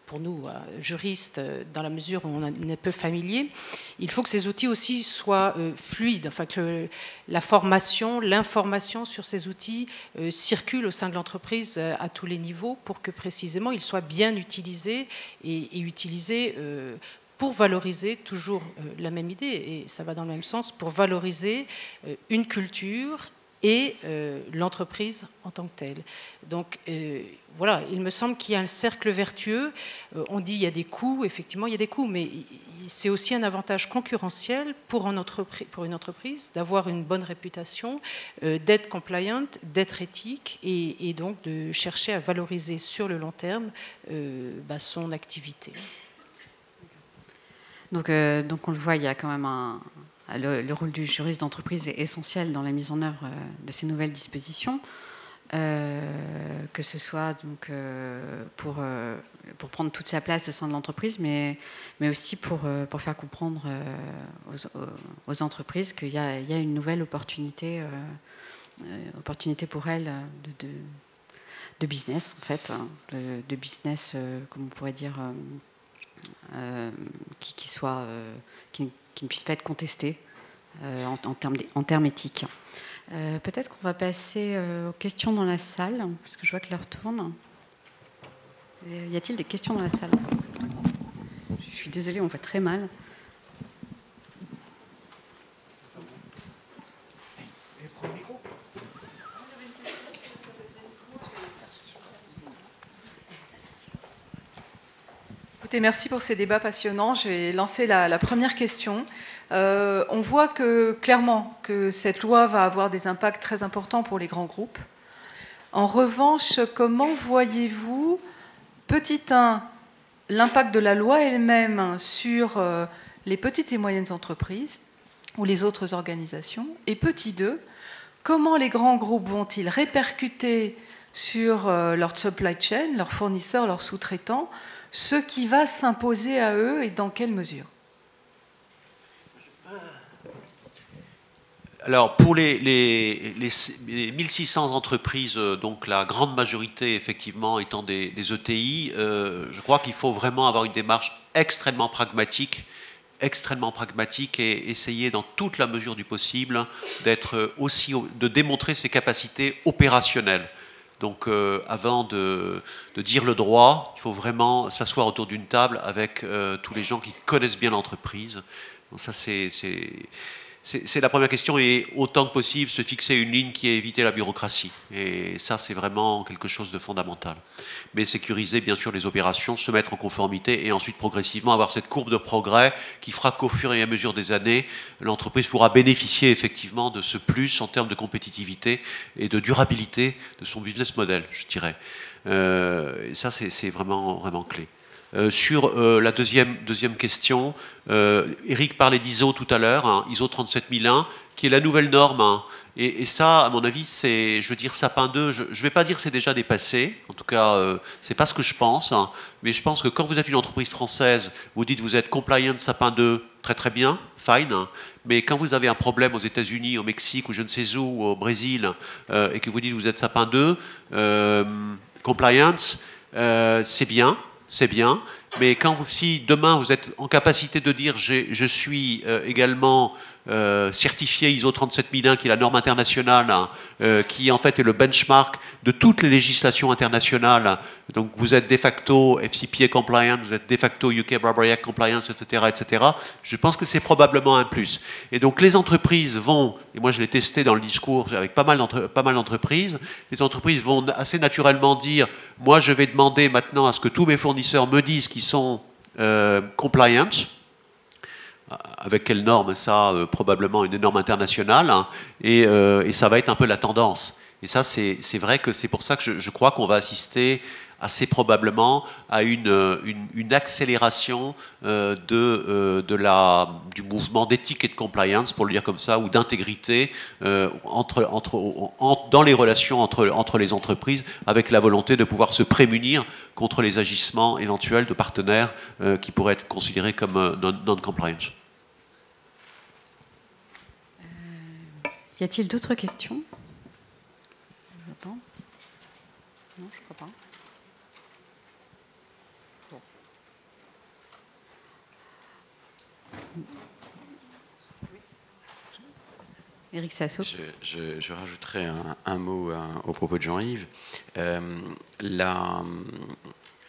pour nous, juristes, dans la mesure où on est peu familier. Il faut que ces outils aussi soient fluides, enfin que la formation, l'information sur ces outils circule au sein de l'entreprise à tous les niveaux pour que précisément ils soient bien utilisés et utilisés pour valoriser toujours la même idée, et ça va dans le même sens, pour valoriser une culture et l'entreprise en tant que telle. Donc voilà, il me semble qu'il y a un cercle vertueux. On dit qu'il y a des coûts, effectivement il y a des coûts, mais c'est aussi un avantage concurrentiel pour une entreprise d'avoir une bonne réputation, d'être compliant, d'être éthique, et donc de chercher à valoriser sur le long terme son activité. Donc on le voit, il y a quand même le rôle du juriste d'entreprise est essentiel dans la mise en œuvre de ces nouvelles dispositions, que ce soit donc, pour prendre toute sa place au sein de l'entreprise, mais aussi pour faire comprendre aux entreprises qu'il y a une nouvelle opportunité pour elles de business, en fait, de business, comme on pourrait dire, qui ne puisse pas être contesté en termes éthiques. Peut-être qu'on va passer aux questions dans la salle, parce que je vois que l'heure tourne. Y a-t-il des questions dans la salle? Je suis désolée, on voit très mal. Merci pour ces débats passionnants. Je vais lancer la première question. On voit clairement que cette loi va avoir des impacts très importants pour les grands groupes. En revanche, comment voyez-vous, petit 1, l'impact de la loi elle-même sur les petites et moyennes entreprises ou les autres organisations? Et petit 2, comment les grands groupes vont-ils répercuter sur leur supply chain, leurs fournisseurs, leurs sous-traitants, ce qui va s'imposer à eux et dans quelle mesure? Alors, pour les 1600 entreprises, donc la grande majorité, effectivement, étant des ETI, je crois qu'il faut vraiment avoir une démarche extrêmement pragmatique et essayer, dans toute la mesure du possible, de démontrer ses capacités opérationnelles. Donc, avant de dire le droit, il faut vraiment s'asseoir autour d'une table avec tous les gens qui connaissent bien l'entreprise. Donc ça, c'est la première question, et autant que possible se fixer une ligne qui est éviter la bureaucratie. Et ça, c'est vraiment quelque chose de fondamental. Mais sécuriser, bien sûr, les opérations, se mettre en conformité et ensuite progressivement avoir cette courbe de progrès qui fera qu'au fur et à mesure des années, l'entreprise pourra bénéficier effectivement de ce plus en termes de compétitivité et de durabilité de son business model, je dirais. Et ça, c'est vraiment, vraiment clé. Sur la deuxième question, Eric parlait d'ISO tout à l'heure, hein, ISO 37001, qui est la nouvelle norme. Hein, et ça, à mon avis, c'est, je veux dire, Sapin 2, je ne vais pas dire que c'est déjà dépassé, en tout cas, c'est pas ce que je pense, hein, mais je pense que quand vous êtes une entreprise française, vous dites que vous êtes compliant Sapin 2, très très bien, fine, hein, mais quand vous avez un problème aux États-Unis, au Mexique, ou je ne sais où, au Brésil, et que vous dites que vous êtes Sapin 2, compliance, c'est bien, mais si demain vous êtes en capacité de dire je suis également certifié ISO 37001, qui est la norme internationale, qui en fait est le benchmark de toutes les législations internationales, donc vous êtes de facto FCPA compliant, vous êtes de facto UK Bribery Act compliance, etc., etc., je pense que c'est probablement un plus. Et donc les entreprises vont, et moi je l'ai testé dans le discours avec pas mal d'entreprises, les entreprises vont assez naturellement dire, moi je vais demander maintenant à ce que tous mes fournisseurs me disent qu'ils sont compliant. Avec quelle norme? Ça, probablement une norme internationale, hein, et ça va être un peu la tendance. Et ça, c'est vrai que c'est pour ça que je crois qu'on va assister assez probablement à une accélération du mouvement d'éthique et de compliance, pour le dire comme ça, ou d'intégrité dans les relations entre les entreprises, avec la volonté de pouvoir se prémunir contre les agissements éventuels de partenaires qui pourraient être considérés comme non-compliance. Y a-t-il d'autres questions? Non, je crois pas. Bon. Éric Sasso. Je rajouterai un mot au propos de Jean-Yves.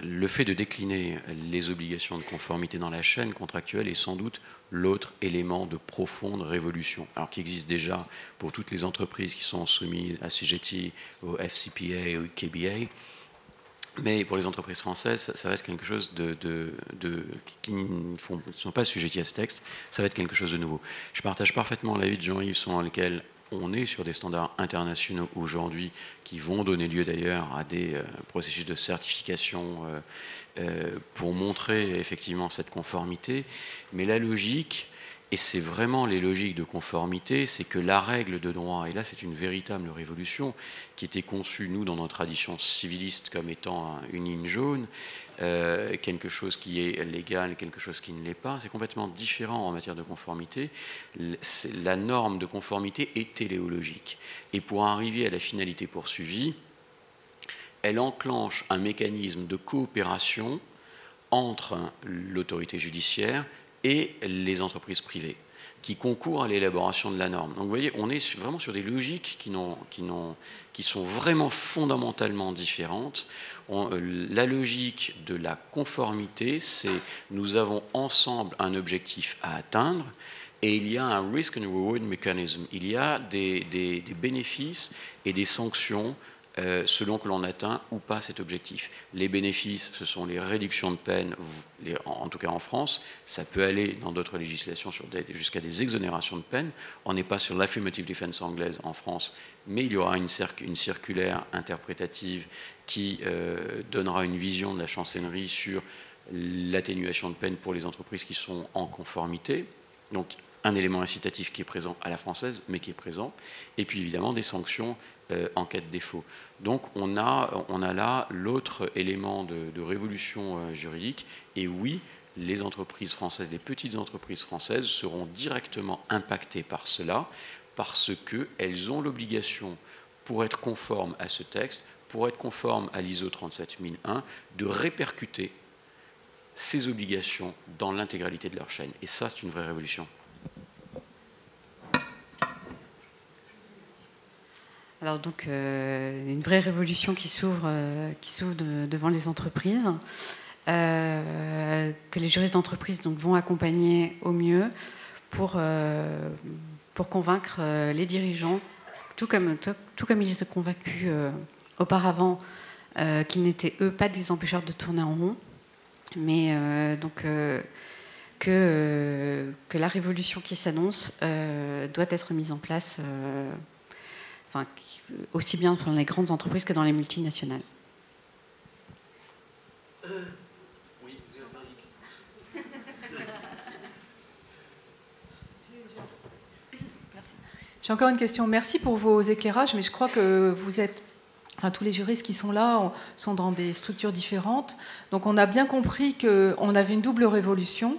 Le fait de décliner les obligations de conformité dans la chaîne contractuelle est sans doute l'autre élément de profonde révolution, alors qui existe déjà pour toutes les entreprises qui sont soumises à CGT, au FCPA et au KBA. Mais pour les entreprises françaises, ça va être quelque chose qui ne sont pas assujettis à ce texte, ça va être quelque chose de nouveau. Je partage parfaitement l'avis de Jean-Yves selon lequel on est sur des standards internationaux aujourd'hui qui vont donner lieu d'ailleurs à des processus de certification pour montrer effectivement cette conformité. Mais la logique, et c'est vraiment les logiques de conformité, c'est que la règle de droit, et là c'est une véritable révolution qui était conçue, nous, dans notre tradition civiliste comme étant une ligne jaune, quelque chose qui est légal, quelque chose qui ne l'est pas, c'est complètement différent en matière de conformité. La norme de conformité est téléologique. Et pour arriver à la finalité poursuivie, elle enclenche un mécanisme de coopération entre l'autorité judiciaire et les entreprises privées, qui concourent à l'élaboration de la norme. Donc vous voyez, on est vraiment sur des logiques qui sont vraiment fondamentalement différentes. La logique de la conformité, c'est nous avons ensemble un objectif à atteindre, et il y a un risk and reward mechanism. Il y a des bénéfices et des sanctions selon que l'on atteint ou pas cet objectif. Les bénéfices, ce sont les réductions de peine, en tout cas en France. Ça peut aller dans d'autres législations jusqu'à des exonérations de peine. On n'est pas sur l'affirmative defense anglaise en France, mais il y aura une circulaire interprétative qui donnera une vision de la chancellerie sur l'atténuation de peine pour les entreprises qui sont en conformité. Donc un élément incitatif qui est présent à la française, mais qui est présent, et puis évidemment des sanctions en cas de défaut. Donc on a là l'autre élément de révolution juridique, et oui, les entreprises françaises, les petites entreprises françaises seront directement impactées par cela, parce qu'elles ont l'obligation, pour être conformes à ce texte, pour être conformes à l'ISO 37001, de répercuter ces obligations dans l'intégralité de leur chaîne. Et ça, c'est une vraie révolution. Alors donc, une vraie révolution qui s'ouvre devant les entreprises, que les juristes d'entreprise vont accompagner au mieux pour convaincre les dirigeants, tout comme ils étaient convaincus auparavant qu'ils n'étaient, eux, pas des empêcheurs de tourner en rond, mais que la révolution qui s'annonce doit être mise en place aussi bien dans les grandes entreprises que dans les multinationales. Oui, merci. J'ai encore une question. Merci pour vos éclairages, mais je crois que vous êtes... tous les juristes qui sont là sont dans des structures différentes. Donc on a bien compris qu'on avait une double révolution,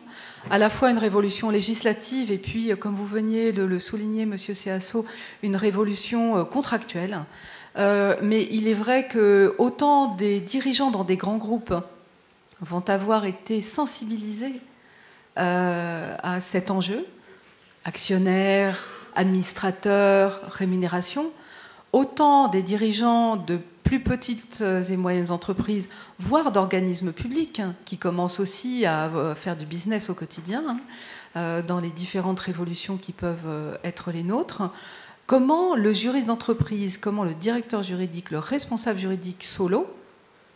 à la fois une révolution législative et puis, comme vous veniez de le souligner, Monsieur Seasso, une révolution contractuelle. Mais il est vrai que autant des dirigeants dans des grands groupes vont avoir été sensibilisés à cet enjeu, actionnaires, administrateurs, rémunération, autant des dirigeants de plus petites et moyennes entreprises, voire d'organismes publics, qui commencent aussi à faire du business au quotidien, dans les différentes révolutions qui peuvent être les nôtres. Comment le juriste d'entreprise, comment le directeur juridique, le responsable juridique solo,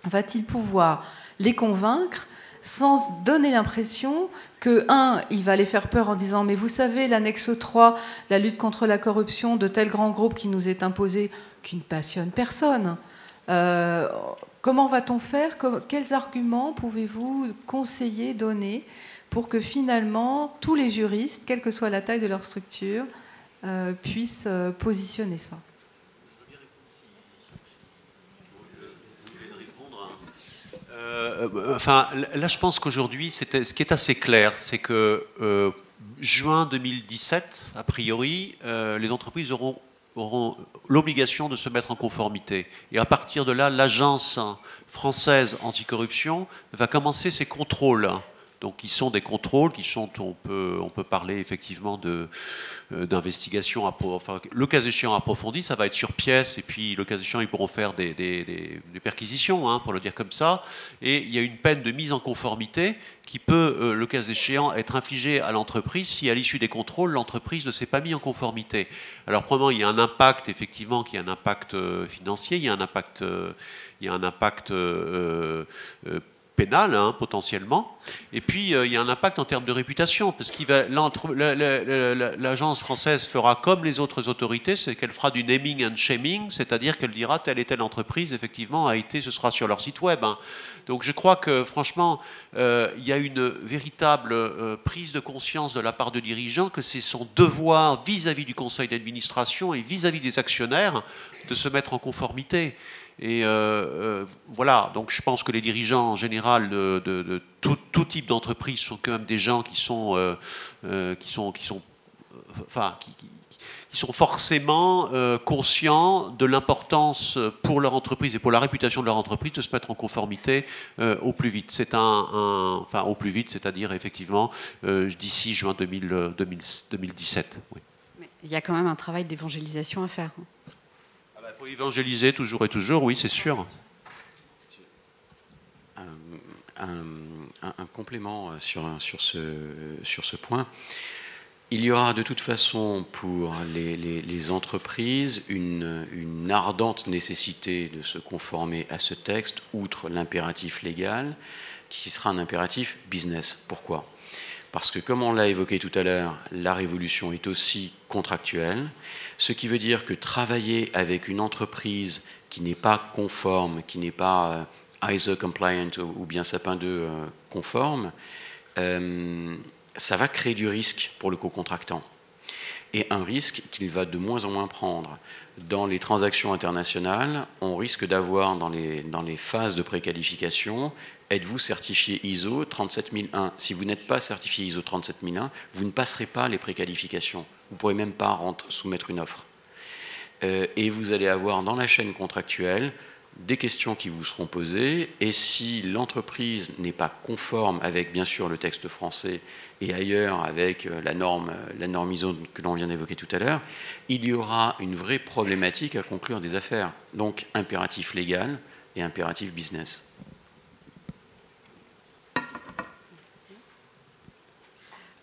va-t-il pouvoir les convaincre sans donner l'impression que, il va les faire peur en disant « mais vous savez, l'annexe 3, la lutte contre la corruption de tel grand groupe qui nous est imposé, qui ne passionne personne. Quand comment va-t-on faire? Quels arguments pouvez-vous conseiller, donner, pour que finalement tous les juristes, quelle que soit la taille de leur structure, puissent positionner ça? Enfin, là, je pense qu'aujourd'hui, ce qui est assez clair, c'est que juin 2017, a priori, les entreprises auront l'obligation de se mettre en conformité. Et à partir de là, l'agence française anticorruption va commencer ses contrôles. Donc, qui sont des contrôles, qui sont, on peut parler effectivement d'investigation, enfin, le cas échéant approfondi, ça va être sur pièce, et puis le cas échéant, ils pourront faire des perquisitions, hein, pour le dire comme ça. Et il y a une peine de mise en conformité qui peut, le cas échéant, être infligée à l'entreprise si à l'issue des contrôles, l'entreprise ne s'est pas mise en conformité. Alors, probablement, il y a un impact, effectivement, qui est un impact financier, il y a un impact pénal, hein, potentiellement. Et puis, il y a un impact en termes de réputation, parce que l'agence française fera comme les autres autorités, c'est qu'elle fera du naming and shaming, c'est-à-dire qu'elle dira telle et telle entreprise, effectivement, ce sera sur leur site web. Hein. Donc, je crois que, franchement, il y a une véritable prise de conscience de la part de dirigeants que c'est son devoir vis-à-vis du conseil d'administration et vis-à-vis des actionnaires de se mettre en conformité. Et voilà, donc je pense que les dirigeants en général de tout type d'entreprise sont quand même des gens qui sont forcément conscients de l'importance pour leur entreprise et pour la réputation de leur entreprise de se mettre en conformité au plus vite. Enfin, au plus vite, c'est-à-dire effectivement d'ici juin 2017. Oui. Mais il y a quand même un travail d'évangélisation à faire. Il faut évangéliser toujours et toujours, oui, c'est sûr. Un complément sur ce point. Il y aura de toute façon pour les entreprises une ardente nécessité de se conformer à ce texte, outre l'impératif légal, qui sera un impératif business. Pourquoi ? Parce que, comme on l'a évoqué tout à l'heure, la révolution est aussi contractuelle, ce qui veut dire que travailler avec une entreprise qui n'est pas conforme, qui n'est pas ISO compliant ou bien Sapin 2 conforme, ça va créer du risque pour le co-contractant. Et un risque qu'il va de moins en moins prendre. Dans les transactions internationales, on risque d'avoir dans les phases de préqualification, êtes-vous certifié ISO 37001 ? Si vous n'êtes pas certifié ISO 37001, vous ne passerez pas les préqualifications. Vous ne pourrez même pas soumettre une offre. Et vous allez avoir dans la chaîne contractuelle des questions qui vous seront posées, et si l'entreprise n'est pas conforme avec, bien sûr, le texte français et ailleurs avec la norme ISO que l'on vient d'évoquer tout à l'heure, il y aura une vraie problématique à conclure des affaires. Donc, impératif légal et impératif business.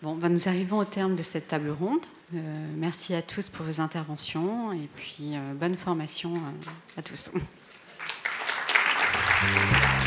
Bon, nous arrivons au terme de cette table ronde. Merci à tous pour vos interventions et puis bonne formation à tous. Thank you.